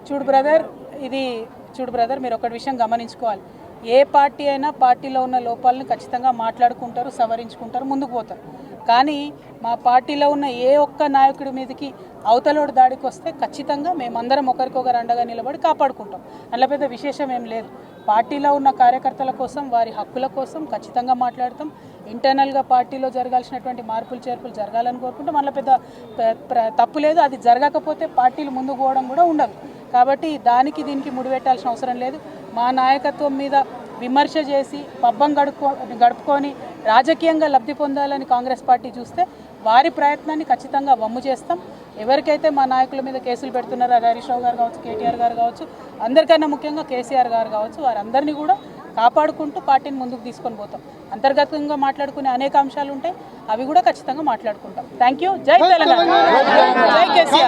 చూడు బ్రదర్ మీరు ఒకటి విషయం గమనించుకోవాలి. ఏ పార్టీ అయినా పార్టీలో ఉన్న లోపాలను ఖచ్చితంగా మాట్లాడుకుంటారు, సవరించుకుంటారు, ముందుకు పోతారు. కానీ మా పార్టీలో ఉన్న ఏ ఒక్క నాయకుడి మీదకి అవతలోడు దాడికి వస్తే ఖచ్చితంగా మేమందరం ఒకరికొకరు అండగా నిలబడి కాపాడుకుంటాం. అందులో పెద్ద విశేషం ఏం లేదు. పార్టీలో ఉన్న కార్యకర్తల కోసం, వారి హక్కుల కోసం ఖచ్చితంగా మాట్లాడతాం. ఇంటర్నల్గా పార్టీలో జరగాల్సినటువంటి మార్పులు చేర్పులు జరగాలని కోరుకుంటాం. అందులో పెద్ద తప్పు లేదు. అది జరగకపోతే పార్టీలు ముందుకు పోవడం కూడా ఉండదు. కాబట్టి దానికి దీనికి ముడిపెట్టాల్సిన అవసరం లేదు. మా నాయకత్వం మీద విమర్శ చేసి పబ్బం గడుపుకొని రాజకీయంగా లబ్ధి పొందాలని కాంగ్రెస్ పార్టీ చూస్తే వారి ప్రయత్నాన్ని ఖచ్చితంగా వమ్ము చేస్తాం. ఎవరికైతే మా నాయకుల మీద కేసులు పెడుతున్నారో హరీష్ రావు గారు కావచ్చు, కేటీఆర్ గారు కావచ్చు, అందరికన్నా ముఖ్యంగా కేసీఆర్ గారు కావచ్చు, వారందరినీ కూడా కాపాడుకుంటూ పార్టీని ముందుకు తీసుకొని పోతాం. అంతర్గతంగా మాట్లాడుకునే అనేక అంశాలు ఉంటాయి, అవి కూడా ఖచ్చితంగా మాట్లాడుకుంటాం. Thank you. జై తెలంగాణ, జై కేసీఆర్.